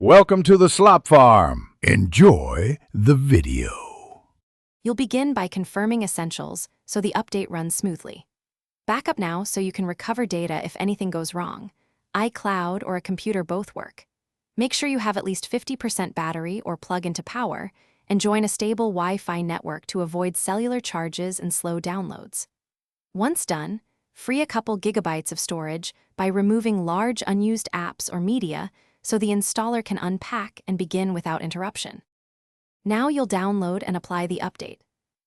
Welcome to the Slop Farm. Enjoy the video. You'll begin by confirming essentials so the update runs smoothly. Backup now so you can recover data if anything goes wrong. iCloud or a computer both work. Make sure you have at least 50% battery or plug into power, and join a stable Wi-Fi network to avoid cellular charges and slow downloads. Once done, free a couple gigabytes of storage by removing large unused apps or media so the installer can unpack and begin without interruption. Now you'll download and apply the update.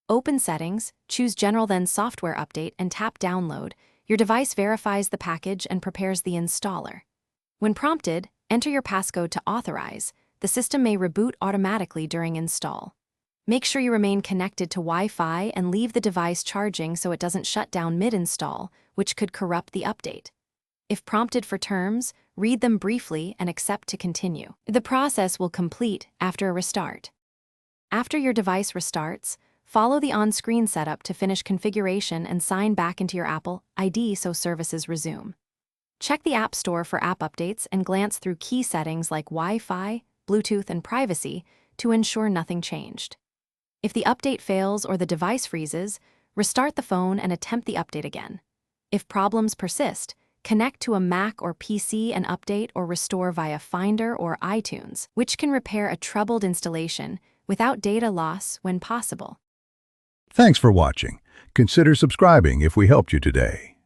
Open Settings, choose General then Software Update and tap Download. Your device verifies the package and prepares the installer. When prompted, enter your passcode to authorize. The system may reboot automatically during install. Make sure you remain connected to Wi-Fi and leave the device charging so it doesn't shut down mid-install, which could corrupt the update. If prompted for terms, read them briefly and accept to continue. The process will complete after a restart. After your device restarts, follow the on-screen setup to finish configuration and sign back into your Apple ID so services resume. Check the App Store for app updates and glance through key settings like Wi-Fi, Bluetooth, and privacy to ensure nothing changed. If the update fails or the device freezes, restart the phone and attempt the update again. If problems persist, connect to a Mac or PC and update or restore via Finder or iTunes, which can repair a troubled installation without data loss when possible. Thanks for watching. Consider subscribing if we helped you today.